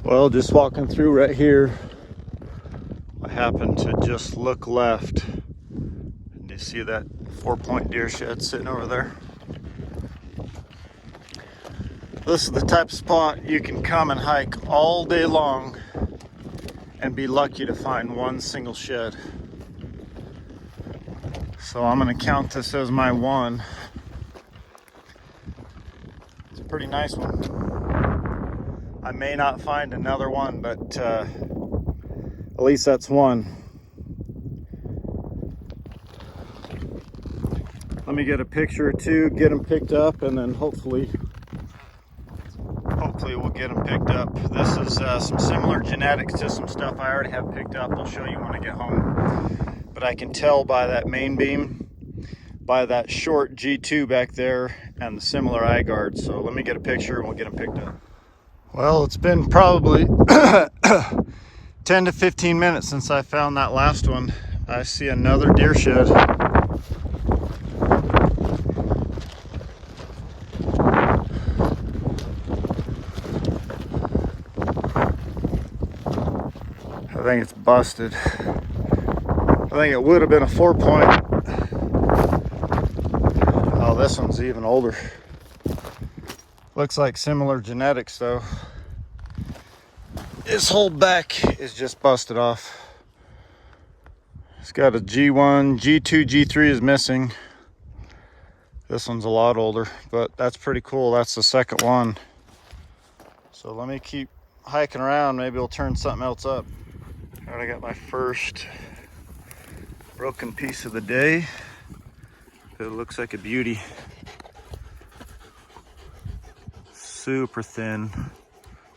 Well, just walking through right here, I happened to just look left. Do you see that 4-point deer shed sitting over there? This is the type of spot you can come and hike all day long and be lucky to find one single shed. So I'm going to count this as my one. It's a pretty nice one. I may not find another one, but at least that's one. Let me get a picture or two, get them picked up, and then hopefully we'll get them picked up. This is some similar genetics to some stuff I already have picked up. I'll show you when I get home. But I can tell by that main beam, by that short G2 back there, and the similar eye guards. So let me get a picture and we'll get them picked up. Well, it's been probably 10 to 15 minutes since I found that last one. I see another deer shed. I think it's busted. I think it would have been a 4-point. Oh, this one's even older. Looks like similar genetics though. This whole back is just busted off. It's got a G1, G2, G3 is missing. This one's a lot older, but that's pretty cool. That's the second one. So let me keep hiking around. Maybe we'll turn something else up. All right, I got my first broken piece of the day. It looks like a beauty. Super thin,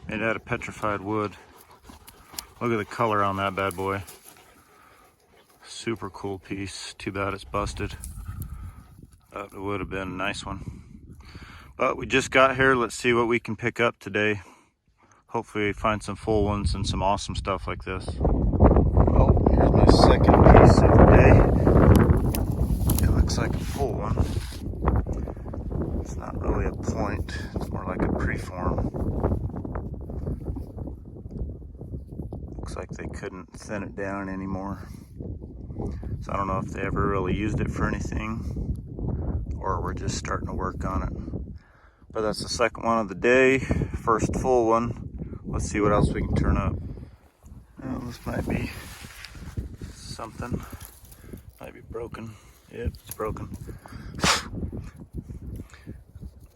made out of petrified wood. Look at the color on that bad boy. Super cool piece. Too bad it's busted. It would have been a nice one. But we just got here. Let's see what we can pick up today. Hopefully we find some full ones and some awesome stuff like this. Well, here's my second piece of the day. It looks like a full one. It's not really a point, it's more like a preform. Looks like they couldn't thin it down anymore. So I don't know if they ever really used it for anything or we're just starting to work on it. But that's the second one of the day, first full one. Let's see what else we can turn up. Well, this might be something. Might be broken. Yep, it's broken.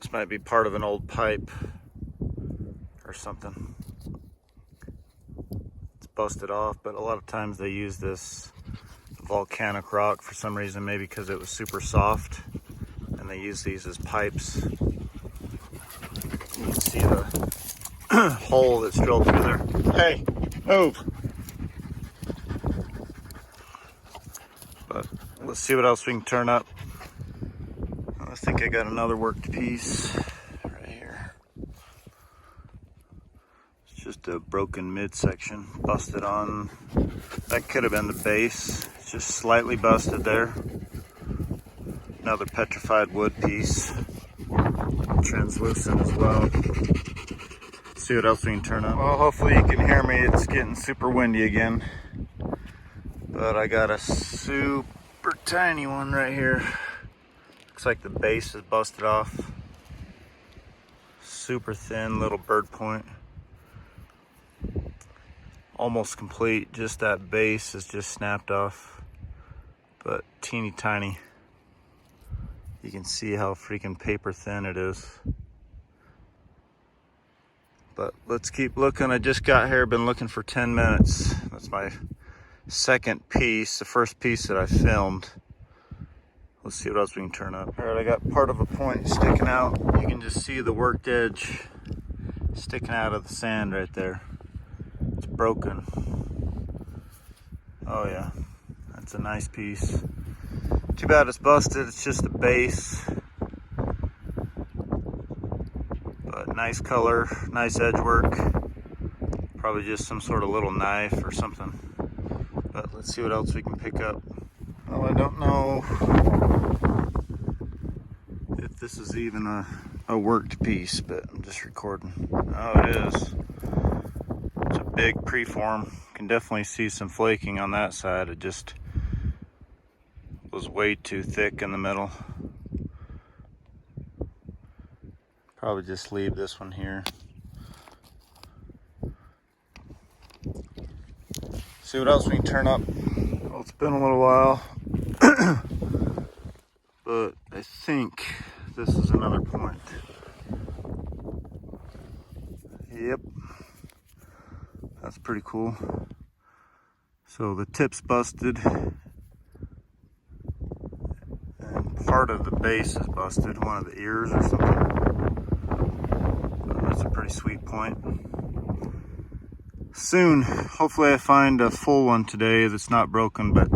This might be part of an old pipe or something. It's busted off, but a lot of times they use this volcanic rock for some reason, maybe because it was super soft, and they use these as pipes. You can see the hole that's drilled through there. Hey, move! But let's see what else we can turn up. I think I got another worked piece right here. It's just a broken midsection, busted on. That could have been the base. It's just slightly busted there. Another petrified wood piece, translucent as well. Let's see what else we can turn up. Well, hopefully you can hear me. It's getting super windy again. But I got a super tiny one right here. Looks like the base is busted off. Super thin little bird point. Almost complete, just that base is just snapped off. But teeny tiny. You can see how freaking paper thin it is. But let's keep looking. I just got here, been looking for 10 minutes. That's my second piece, the first piece that I filmed. Let's see what else we can turn up. All right, I got part of a point sticking out. You can just see the worked edge sticking out of the sand right there. It's broken. Oh yeah, that's a nice piece. Too bad it's busted, it's just the base. But nice color, nice edge work. Probably just some sort of little knife or something. But let's see what else we can pick up. Well, I don't know if this is even a worked piece, but I'm just recording. Oh, it is. big preform. Can definitely see some flaking on that side. It just was way too thick in the middle. Probably just leave this one here. See what else we can turn up. Well, it's been a little while, but I think this is another point. Yep, that's pretty cool. So the tip's busted, and part of the base is busted, one of the ears or something. So that's a pretty sweet point. Soon, hopefully I find a full one today that's not broken, but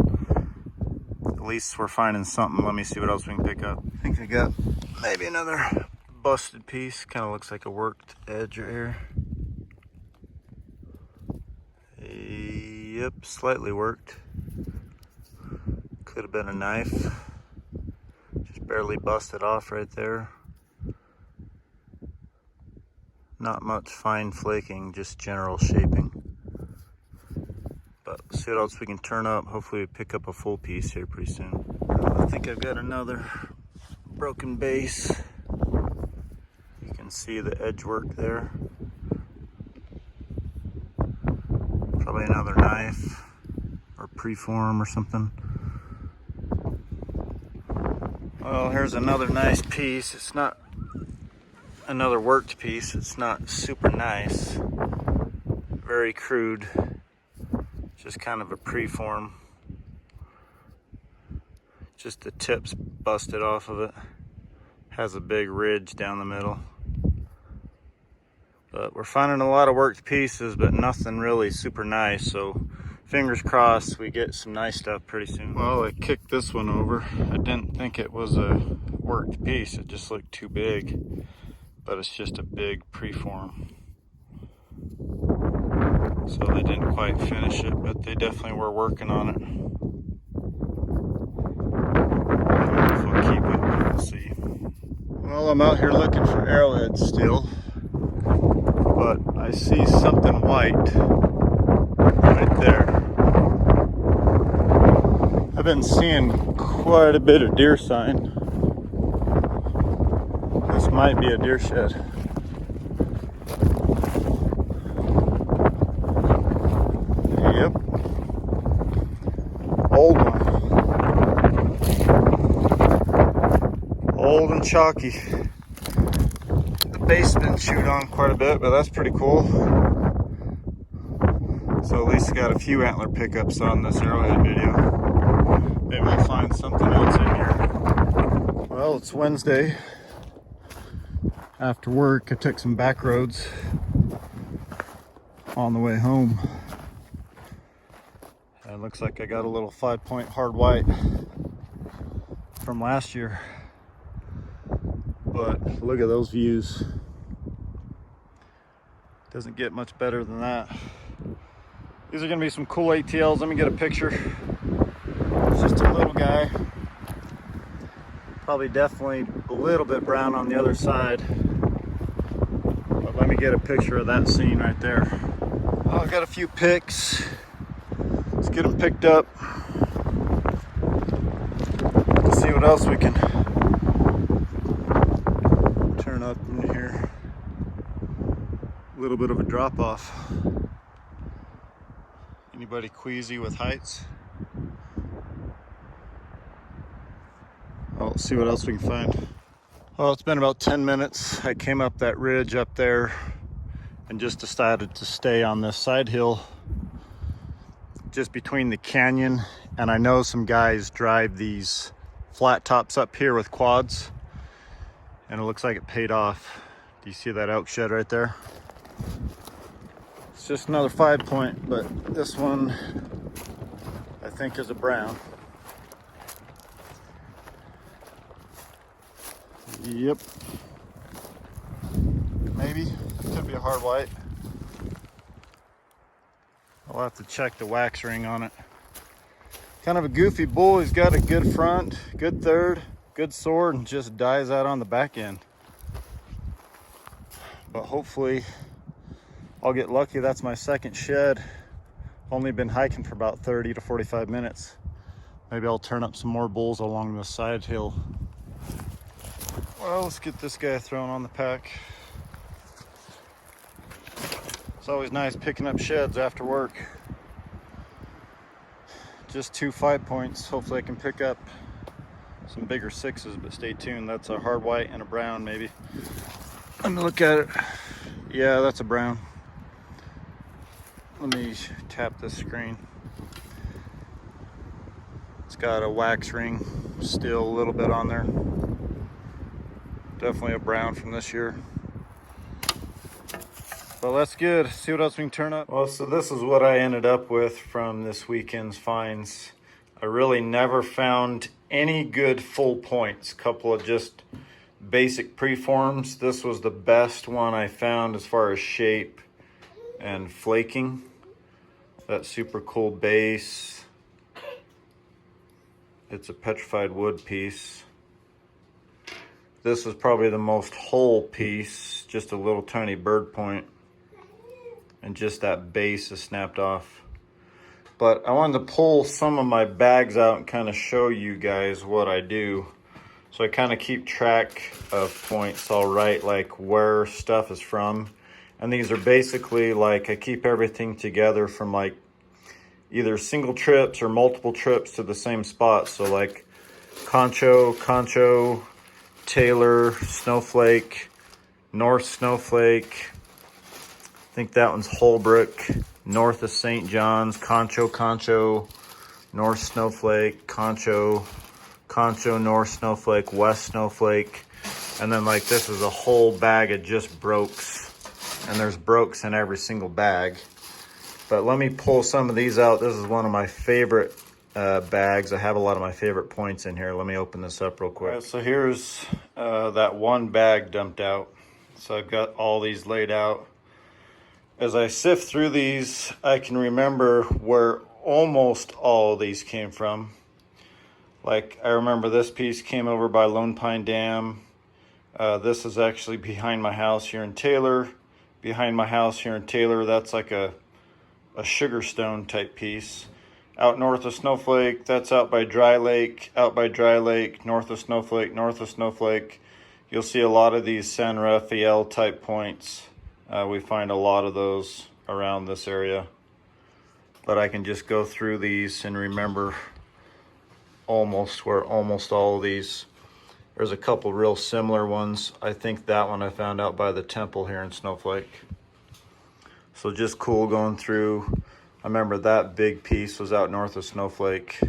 at least we're finding something. Let me see what else we can pick up. I think I got maybe another busted piece. Kind of looks like a worked edge right here. Yep, slightly worked. Could have been a knife. Just barely busted off right there. Not much fine flaking, just general shaping. But let's see what else we can turn up. Hopefully we pick up a full piece here pretty soon. I think I've got another broken base. You can see the edge work there. Probably another knife or preform or something. Well, here's another nice piece. It's not another worked piece. It's not super nice. Very crude. Just kind of a preform. Just the tip's busted off of it. Has a big ridge down the middle. But we're finding a lot of worked pieces, but nothing really super nice. So fingers crossed we get some nice stuff pretty soon. Well, I kicked this one over. I didn't think it was a worked piece. It just looked too big. But it's just a big preform. So they didn't quite finish it, but they definitely were working on it. I don't know if I'll keep it, we'll see. Well, I'm out here looking for arrowheads still, but I see something white right there. I've been seeing quite a bit of deer sign. This might be a deer shed. Yep. Old one. Old and chalky. The base been chewed on quite a bit, but that's pretty cool. So at least got a few antler pickups on this arrowhead video. Maybe we'll find something else in here. Well, it's Wednesday. After work, I took some back roads on the way home. And it looks like I got a little 5-point hard white from last year. But look at those views. Doesn't get much better than that. These are gonna be some cool ATLs. Let me get a picture. It's just a little guy. Probably definitely a little bit brown on the other side. But let me get a picture of that scene right there. Oh, I got a few pics. Let's get them picked up. Let's see what else we can turn up in here. A little bit of a drop off. Anybody queasy with heights? Oh, let's see what else we can find. Well, it's been about 10 minutes. I came up that ridge up there and just decided to stay on this side hill just between the canyon, and I know some guys drive these flat tops up here with quads, and it looks like it paid off. Do you see that elk shed right there? It's just another 5-point, but this one I think is a brown. Yep. Maybe. Could be a hard white. I'll have to check the wax ring on it. Kind of a goofy bull. He's got a good front, good third, good sword, and just dies out on the back end. But hopefully I'll get lucky. That's my second shed. Only been hiking for about 30 to 45 minutes. Maybe I'll turn up some more bulls along the side hill. Well, let's get this guy thrown on the pack. It's always nice picking up sheds after work. Just 2 5 points. Hopefully I can pick up some bigger 6s, but stay tuned. That's a hard white and a brown maybe. Let me look at it. Yeah, that's a brown. Let me tap this screen. It's got a wax ring still a little bit on there. Definitely a brown from this year. But that's good. See what else we can turn up. Well, so this is what I ended up with from this weekend's finds. I really never found any good full points. Couple of just basic preforms. This was the best one I found as far as shape and flaking. That super cool base. It's a petrified wood piece. This is probably the most whole piece, just a little tiny bird point. And just that base is snapped off. But I wanted to pull some of my bags out and kind of show you guys what I do. So I kind of keep track of points, all right, like where stuff is from. And these are basically like, I keep everything together from like either single trips or multiple trips to the same spot. So like Concho, Taylor, Snowflake, North Snowflake. I think that one's Holbrook, north of St. John's, Concho, North Snowflake, Concho, North Snowflake, West Snowflake. And then like this is a whole bag of just brokes. And there's brokes in every single bag. But let me pull some of these out. This is one of my favorite bags. I have a lot of my favorite points in here. Let me open this up real quick. All right, so here's that one bag dumped out. So I've got all these laid out. As I sift through these, I can remember where almost all of these came from. Like I remember this piece came over by Lone Pine Dam. This is actually behind my house here in Taylor. Behind my house here in Taylor, that's like a sugar stone type piece. Out north of Snowflake, that's out by Dry Lake, north of Snowflake. You'll see a lot of these San Rafael type points. We find a lot of those around this area. But I can just go through these and remember almost where almost all of these. There's a couple real similar ones. I think that one I found out by the temple here in Snowflake. So just cool going through. I remember that big piece was out north of Snowflake.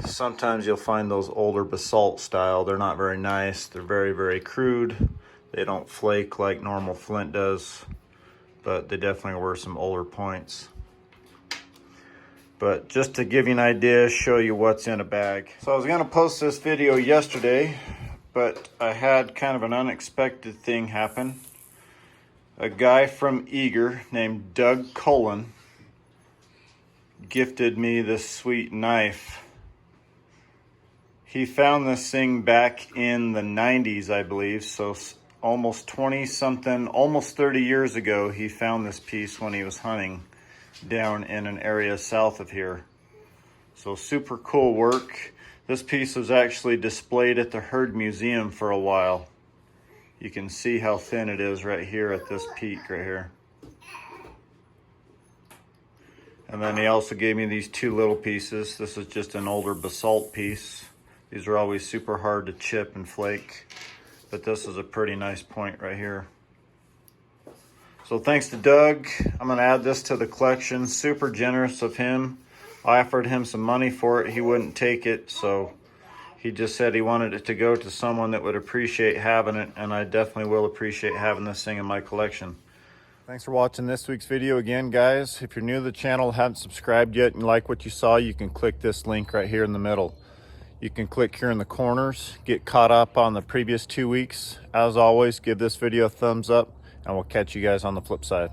Sometimes you'll find those older basalt style. They're not very nice. They're very, very crude. They don't flake like normal flint does, but they definitely were some older points. But just to give you an idea, show you what's in a bag. So I was gonna post this video yesterday, but I had kind of an unexpected thing happen. A guy from Eager named Doug Cullen gifted me this sweet knife. He found this thing back in the 90s, I believe, so almost 20 something, almost 30 years ago, he found this piece when he was hunting down in an area south of here. So super cool work. This piece was actually displayed at the Herd Museum for a while. You can see how thin it is right here at this peak right here. And then he also gave me these two little pieces. This is just an older basalt piece. These are always super hard to chip and flake. But this is a pretty nice point right here. So thanks to Doug. I'm gonna add this to the collection. Super generous of him. I offered him some money for it. He wouldn't take it, so he just said he wanted it to go to someone that would appreciate having it, and I definitely will appreciate having this thing in my collection. Thanks for watching this week's video again, guys. If you're new to the channel, haven't subscribed yet, and like what you saw, you can click this link right here in the middle. You can click here in the corners, get caught up on the previous 2 weeks. As always, give this video a thumbs up, and we'll catch you guys on the flip side.